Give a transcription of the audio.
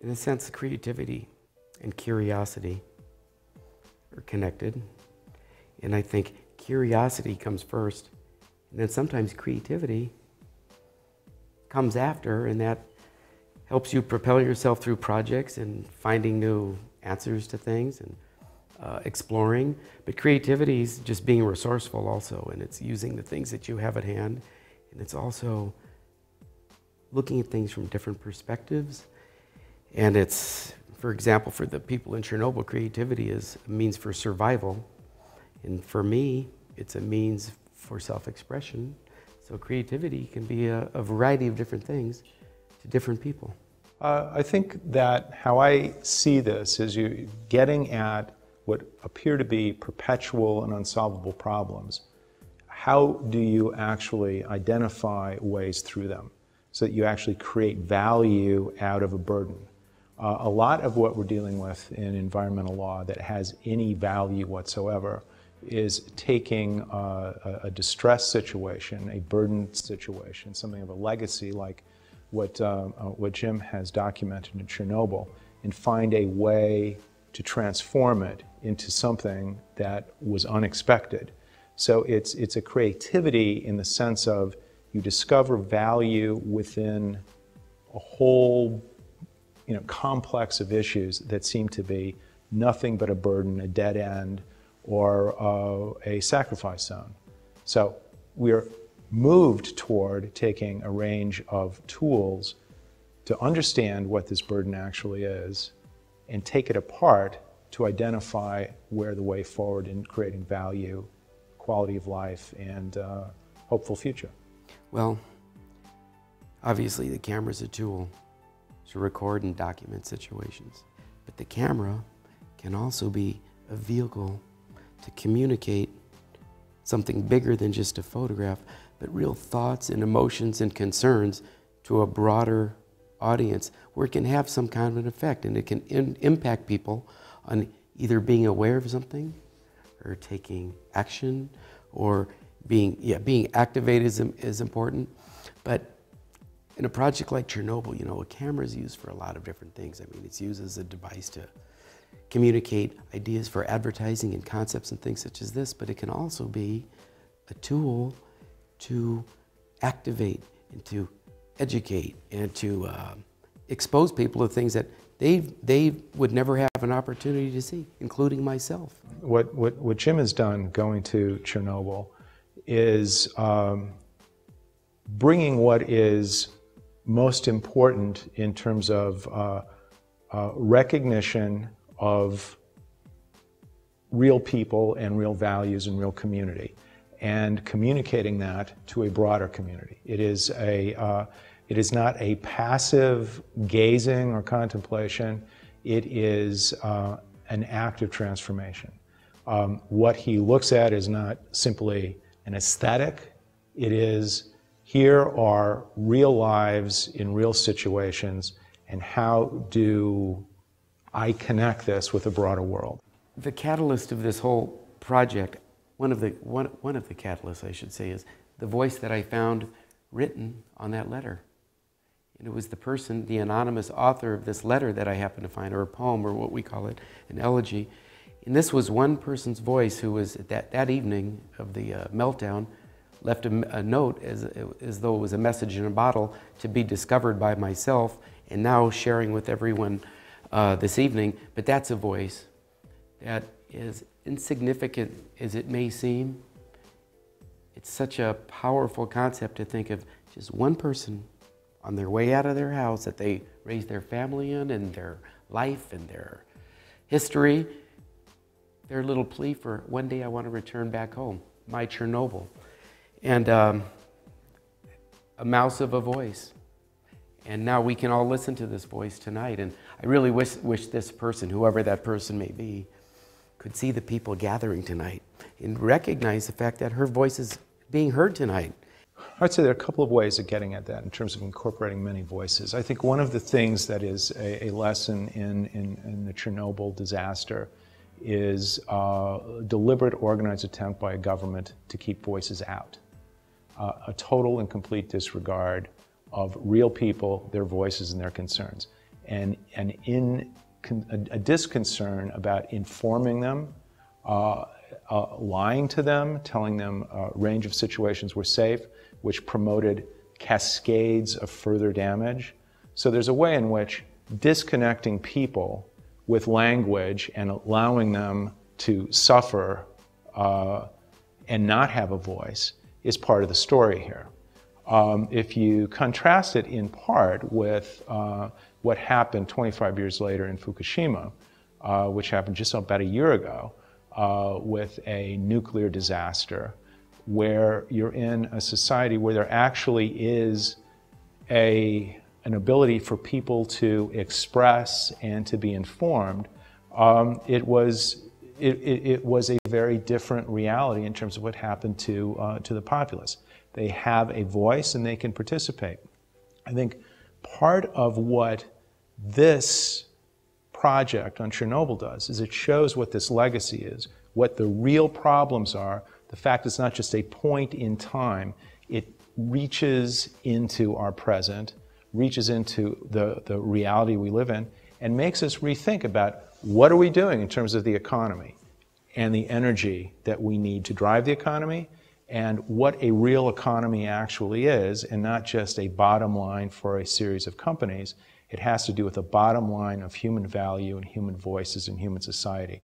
In a sense, creativity and curiosity are connected. And I think curiosity comes first, and then sometimes creativity comes after, and that helps you propel yourself through projects and finding new answers to things and exploring. But creativity is just being resourceful also, and it's using the things that you have at hand, and it's also looking at things from different perspectives. And it's, for example, for the people in Chernobyl, creativity is a means for survival. And for me, it's a means for self-expression. So creativity can be a variety of different things to different people. I think that how I see this is you getting at what appear to be perpetual and unsolvable problems. How do you actually identify ways through them so that you actually create value out of a burden? A lot of what we're dealing with in environmental law that has any value whatsoever is taking a distress situation, a burdened situation, something of a legacy like what Jim has documented in Chernobyl, and find a way to transform it into something that was unexpected. So it's a creativity in the sense of you discover value within a whole complex of issues that seem to be nothing but a burden, a dead end, or a sacrifice zone. So we're moved toward taking a range of tools to understand what this burden actually is and take it apart to identify where the way forward in creating value, quality of life, and hopeful future. Well, obviously the camera is a tool to record and document situations, but the camera can also be a vehicle to communicate something bigger than just a photograph, but real thoughts and emotions and concerns to a broader audience where it can have some kind of an effect, and it can impact people on either being aware of something or taking action, or being activated is important. But in a project like Chernobyl, a camera is used for a lot of different things. I mean, it's used as a device to communicate ideas for advertising and concepts and things such as this, but it can also be a tool to activate and to educate and to expose people to things that they would never have an opportunity to see, including myself. What Jim has done going to Chernobyl is bringing what is most important in terms of recognition of real people and real values and real community, and communicating that to a broader community. It is not a passive gazing or contemplation. It is an act of transformation. What he looks at is not simply an aesthetic. It is, here are real lives in real situations, and how do I connect this with a broader world? The catalyst of this whole project, one of the catalysts, I should say, is the voice that I found written on that letter. And it was the person, the anonymous author of this letter that I happened to find, or a poem, or what we call it, an elegy. And this was one person's voice who was, that evening of the meltdown, left a note as though it was a message in a bottle to be discovered by myself and now sharing with everyone this evening. But that's a voice that is insignificant as it may seem. It's such a powerful concept to think of just one person on their way out of their house that they raised their family in and their life and their history. Their little plea for one day I want to return back home, my Chernobyl. And a mouse of a voice. And now we can all listen to this voice tonight. And I really wish this person, whoever that person may be, could see the people gathering tonight and recognize the fact that her voice is being heard tonight. I'd say there are a couple of ways of getting at that in terms of incorporating many voices. I think one of the things that is a lesson in the Chernobyl disaster is a deliberate, organized attempt by a government to keep voices out. A total and complete disregard of real people, their voices and their concerns. a disconcern about informing them, lying to them, telling them a range of situations were safe, which promoted cascades of further damage. So there's a way in which disconnecting people with language and allowing them to suffer and not have a voice is part of the story here. If you contrast it in part with what happened 25 years later in Fukushima, which happened just about a year ago, with a nuclear disaster, where you're in a society where there actually is an ability for people to express and to be informed, it was a very different reality in terms of what happened to the populace. They have a voice and they can participate. I think part of what this project on Chernobyl does is it shows what this legacy is, what the real problems are, the fact it's not just a point in time, it reaches into our present, reaches into the reality we live in, and makes us rethink about what are we doing in terms of the economy and the energy that we need to drive the economy, and what a real economy actually is, and not just a bottom line for a series of companies. It has to do with the bottom line of human value and human voices in human society.